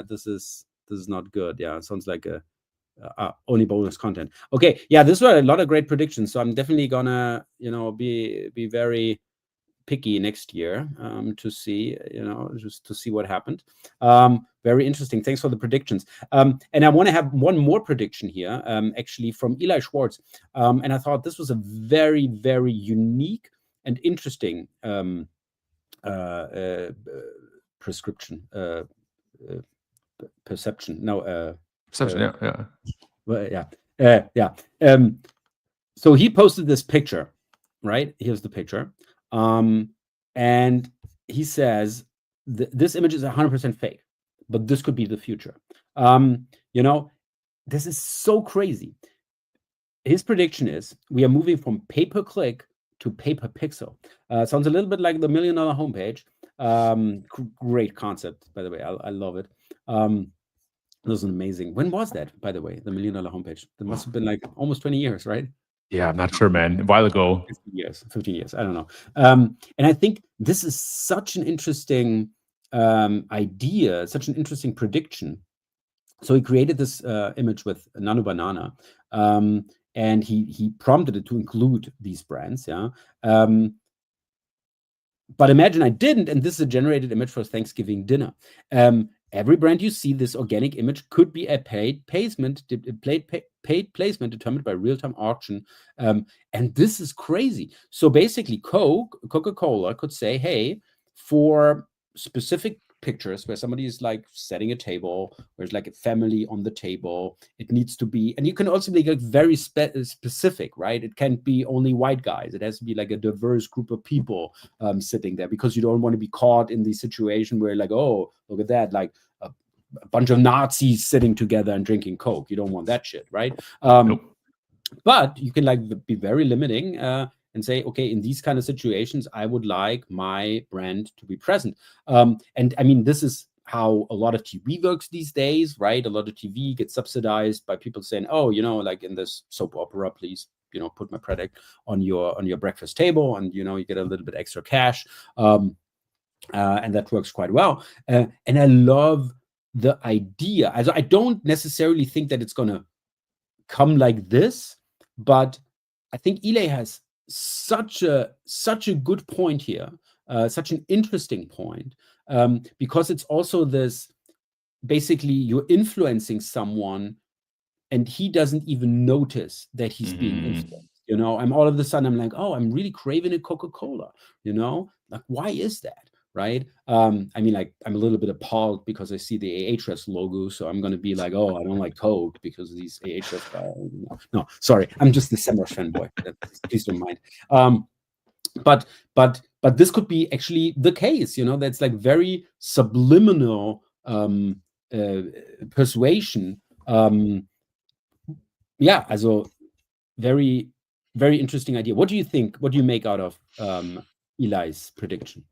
this is not good. Yeah, it sounds like a only bonus content. Okay, yeah, this were a lot of great predictions. So I'm definitely gonna be very picky next year to see, just to see what happened. Very interesting. Thanks for the predictions. And I want to have one more prediction here, actually from Eli Schwartz. And I thought this was a very, very unique and interesting perception. So he posted this picture, right? Here's the picture. And he says, this image is 100% fake, but this could be the future. This is so crazy. His prediction is we are moving from pay-per-click to pay per pixel. Sounds a little bit like the $1 Million Homepage. Great concept, by the way. I love it. That was amazing. When was that, by the way, the $1 Million Homepage? That must have been like almost 20 years, right? Yeah, I'm not sure, man. A while ago. 15 years. I don't know. And I think this is such an interesting idea, such an interesting prediction. So he created this image with Nano Banana, and he prompted it to include these brands. Yeah. But imagine I didn't, and this is a generated image for Thanksgiving dinner. Every brand you see, this organic image could be a paid placement determined by real-time auction. And this is crazy. So basically, Coca-Cola could say, hey, for specific pictures where somebody is like setting a table, where's like a family on the table, it needs to be, and you can also make it very specific, right? It can't be only white guys. It has to be like a diverse group of people sitting there, because you don't want to be caught in the situation where like, oh, look at that, like a bunch of Nazis sitting together and drinking Coke. You don't want that shit, right? Nope. But you can like be very limiting and say, okay, in these kind of situations, I would like my brand to be present. And I mean, this is how a lot of TV works these days, right? A lot of TV gets subsidized by people saying, oh, you know, like in this soap opera, please, you know, put my product on your breakfast table, and you know, you get a little bit extra cash, and that works quite well. And I love the idea. I don't necessarily think that it's going to come like this, but I think Eli has such a good point here, such an interesting point, because it's also this, basically you're influencing someone and he doesn't even notice that he's being influenced. You know, I'm all of a sudden I'm like, oh, I'm really craving a Coca-Cola, you know, like, why is that? Right. I mean, like, I'm a little bit appalled because I see the AHS logo. So I'm going to be like, oh, I don't like Coke because of these AHS guys. No, sorry. I'm just the Semrush fanboy. Please don't mind. But this could be actually the case, you know, that's like very subliminal persuasion. Yeah. Also very, very interesting idea. What do you think? What do you make out of Eli's prediction?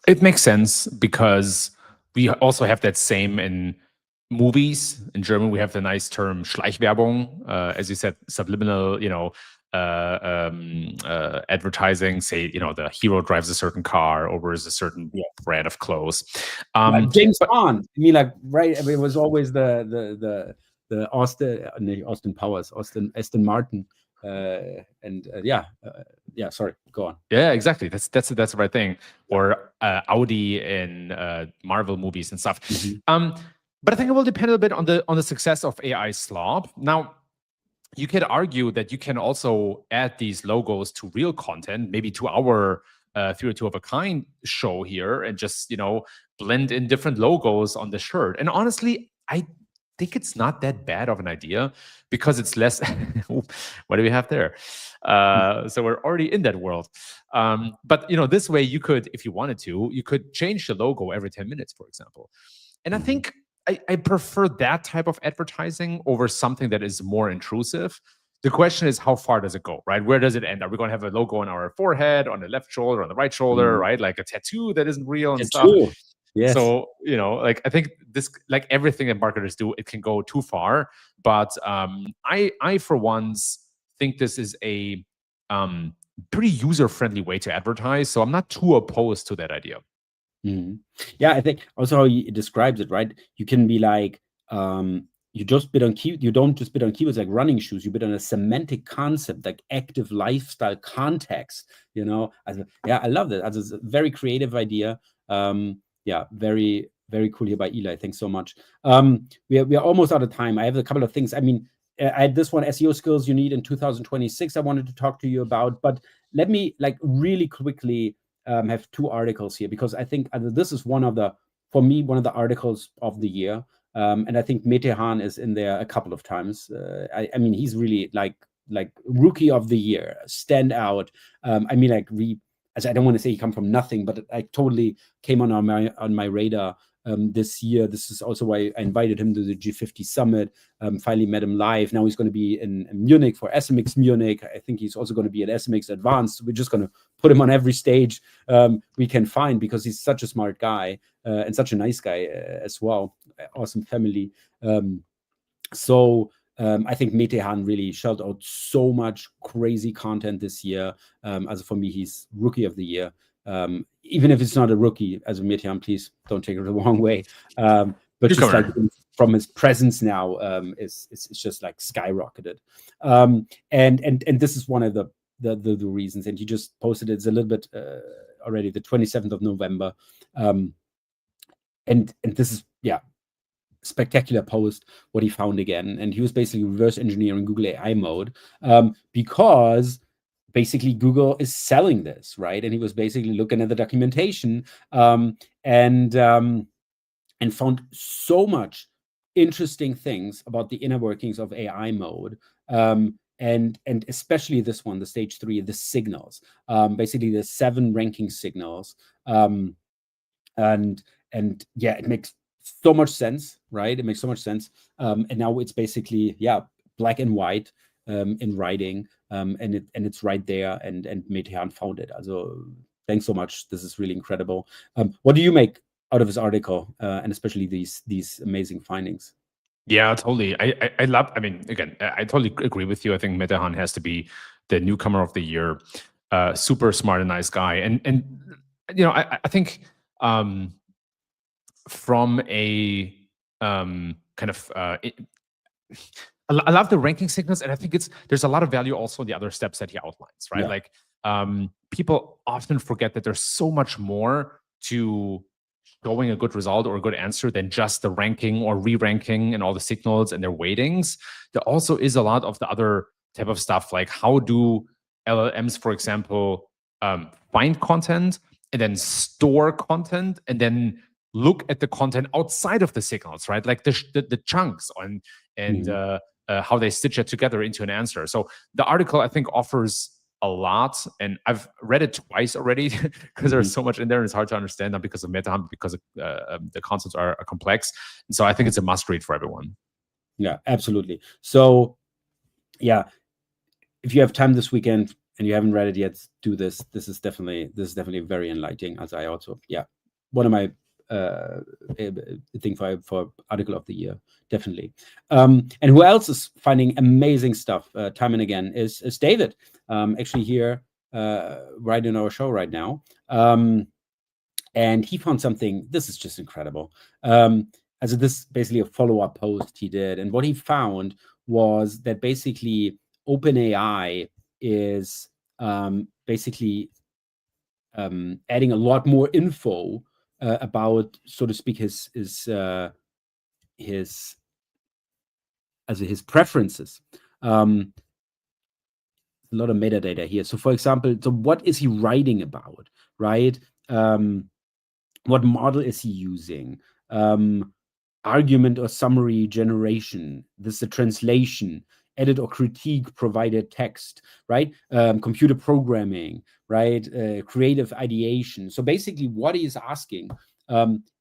It makes sense because we also have that same in movies. In German, we have the nice term Schleichwerbung, as you said, subliminal, you know, advertising. Say, you know, the hero drives a certain car or wears a certain brand of clothes. James Bond. I mean, like, right? I mean, it was always the Austin Powers, Aston Martin. Sorry, go on. Yeah, exactly. That's the right thing. Or Audi in Marvel movies and stuff. But I think it will depend a little bit on the success of AI Slob. Now, you could argue that you can also add these logos to real content, maybe to our Theory 2 of a Kind show here, and just, you know, blend in different logos on the shirt. And honestly, I think it's not that bad of an idea, because it's less. What do we have there? So we're already in that world. But you know, this way you could, if you wanted to, you could change the logo every 10 minutes, for example. And I think I prefer that type of advertising over something that is more intrusive. The question is, how far does it go, right? Where does it end? Are we going to have a logo on our forehead, on the left shoulder, on the right shoulder, right? Like a tattoo that isn't real and stuff. Yes. So, you know, like, I think this, like everything that marketers do, it can go too far. But I for once think this is a pretty user-friendly way to advertise. So I'm not too opposed to that idea. Yeah, I think also how he describes it, right? You can be like, you just bid on you don't just bid on keywords like running shoes. You bid on a semantic concept like active lifestyle context. You know, I love that. It's a very creative idea. Yeah, very, very cool here by Eli. Thanks so much. We are almost out of time. I have a couple of things. I mean, I had this one, SEO skills you need in 2026. I wanted to talk to you about, but let me like really quickly have two articles here, because I think this is for me, one of the articles of the year. And I think Metehan is in there a couple of times. I mean, he's really like rookie of the year, stand out. I mean, like as I don't want to say he come from nothing, but I totally came on my radar this year. This is also why I invited him to the G50 Summit. Finally met him live. Now he's going to be in Munich for SMX Munich. I think he's also going to be at SMX Advanced. We're just going to put him on every stage we can find, because he's such a smart guy and such a nice guy as well. Awesome family. I think Metehan really shelled out so much crazy content this year. As for me, he's Rookie of the Year. Even if it's not a rookie, as a Metehan, please don't take it the wrong way. But just like from his presence now, it's just like skyrocketed. And this is one of the reasons. And he just posted it. It's a little bit already, the 27th of November. And this is, spectacular post, what he found again. And he was basically reverse engineering Google AI mode, because basically Google is selling this, right? And he was basically looking at the documentation and found so much interesting things about the inner workings of AI mode. And especially this one, the stage 3, the signals, basically the 7 ranking signals. And it makes so much sense, right? It makes so much sense. And now it's basically, black and white in writing, and it's right there. And Metehan found it. Also, thanks so much. This is really incredible. What do you make out of this article, and especially these amazing findings? Yeah, totally. I love. I mean, again, I totally agree with you. I think Metehan has to be the newcomer of the year. Super smart and nice guy, and I think. From a kind of I love the ranking signals, and I think there's a lot of value also in the other steps that he outlines, right? Like people often forget that there's so much more to showing a good result or a good answer than just the ranking or re-ranking and all the signals and their weightings. There also is a lot of the other type of stuff, like how do LLMs, for example, find content and then store content and then look at the content outside of the signals, right? Like the chunks and how they stitch it together into an answer. So the article, I think, offers a lot, and I've read it twice already because there's so much in there and it's hard to understand, not because of Metehan, because the concepts are complex. And so I think it's a must read for everyone. Yeah, absolutely. So if you have time this weekend and you haven't read it yet, do this. This is definitely very enlightening. As I also, one of my thing for article of the year, definitely. And who else is finding amazing stuff time and again is David, actually here right in our show right now. And he found something, this is just incredible. This is basically a follow-up post he did, and what he found was that basically OpenAI is basically adding a lot more info about, so to speak, his preferences. A lot of metadata here. So, for example, what is he writing about, right? What model is he using? Argument or summary generation. This is a translation, edit or critique provided text, right? Computer programming, right? Creative ideation. So basically what he is asking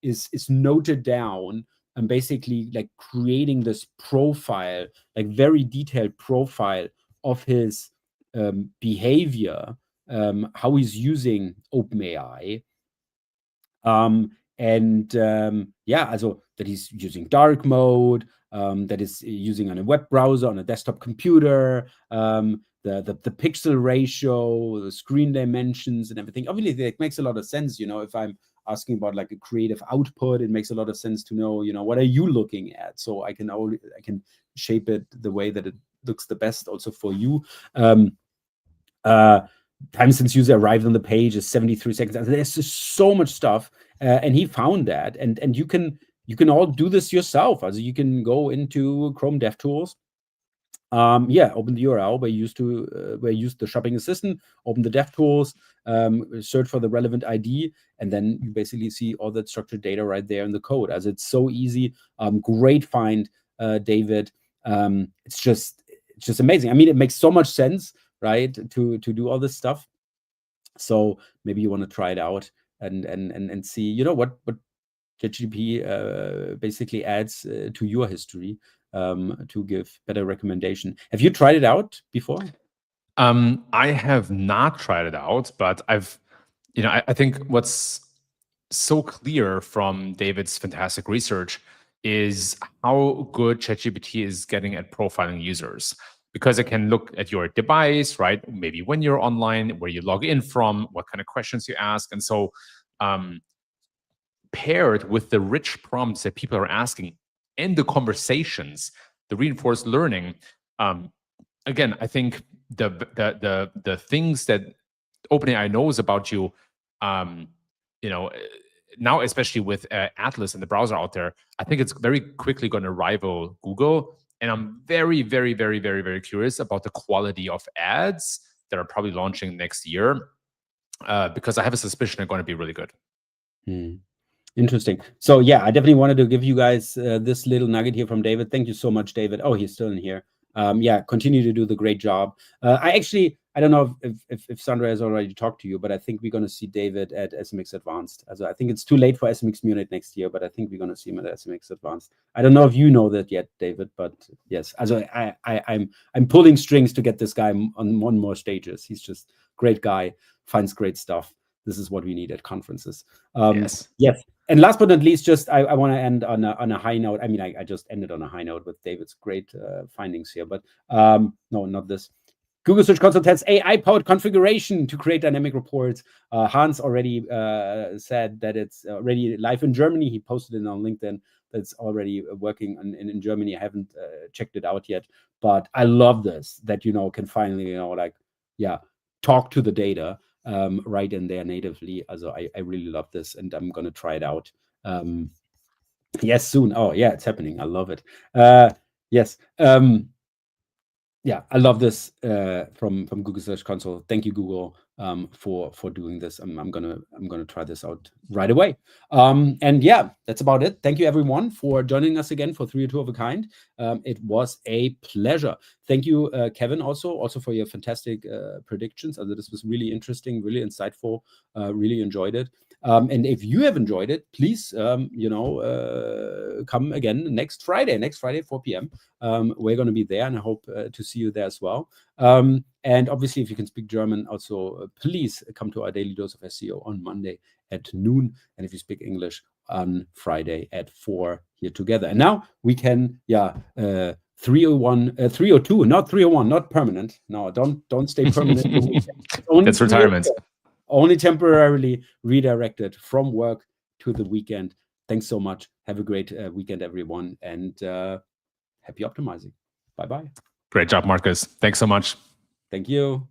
is noted down, and basically like creating this profile, like very detailed profile of his behavior, how he's using OpenAI. Also that he's using dark mode, that is using on a web browser, on a desktop computer, the pixel ratio, the screen dimensions and everything. Obviously, it makes a lot of sense, if I'm asking about like a creative output, it makes a lot of sense to know, what are you looking at? So I can shape it the way that it looks the best also for you. Time since user arrived on the page is 73 seconds. There's just so much stuff, and he found that, and you can all do this yourself. Also, you can go into Chrome DevTools, open the URL where you use the shopping assistant, open the DevTools, search for the relevant ID, and then you basically see all that structured data right there in the code. As it's so easy. Great find, David. It's just amazing. I mean, it makes so much sense, right, to do all this stuff. So maybe you want to try it out and see, what ChatGPT basically adds to your history to give better recommendation. Have you tried it out before? I have not tried it out, but I think what's so clear from David's fantastic research is how good ChatGPT is getting at profiling users, because it can look at your device, right? Maybe when you're online, where you log in from, what kind of questions you ask. And so paired with the rich prompts that people are asking and the conversations, the reinforced learning, again, I think the things that OpenAI knows about you, now especially with Atlas and the browser out there, I think it's very quickly going to rival Google. And I'm very, very, very, very, very curious about the quality of ads that are probably launching next year, because I have a suspicion they're going to be really good. Interesting. So yeah, I definitely wanted to give you guys this little nugget here from David. Thank you so much, David. Oh, he's still in here. Yeah, continue to do the great job. I don't know if Sandra has already talked to you, but I think we're going to see David at SMX Advanced. Also, I think it's too late for SMX Munich next year, but I think we're going to see him at SMX Advanced. I don't know if you know that yet, David, but yes. Also, I'm pulling strings to get this guy on one more stages. He's just great guy, finds great stuff. This is what we need at conferences. Yes. And last but not least, just I want to end on a high note. I mean, I just ended on a high note with David's great findings here, but no, not this. Google Search Console has AI-powered configuration to create dynamic reports. Hans already said that it's already live in Germany. He posted it on LinkedIn. That's already working in Germany. I haven't checked it out yet, but I love this, that, can finally, talk to the data right in there natively. Also, I really love this, and I'm going to try it out. Yes, soon. Oh, yeah, it's happening. I love it. Yes. Yeah, I love this from Google Search Console. Thank you, Google, for doing this. I'm gonna try this out right away. And yeah, that's about it. Thank you, everyone, for joining us again for 302 of a Kind. It was a pleasure. Thank you, Kevin, also for your fantastic predictions. Also, this was really interesting, really insightful. Really enjoyed it. And if you have enjoyed it, please, come again next Friday, 4 p.m. We're going to be there, and I hope to see you there as well. And obviously, if you can speak German, also please come to our daily dose of SEO on Monday at noon. And if you speak English, on Friday at 4 here together. And now we can, 302, not 301, not permanent. No, don't stay permanent. That's retirement. Only temporarily redirected from work to the weekend. Thanks so much. Have a great weekend, everyone, and happy optimizing. Bye-bye. Great job, Marcus. Thanks so much. Thank you.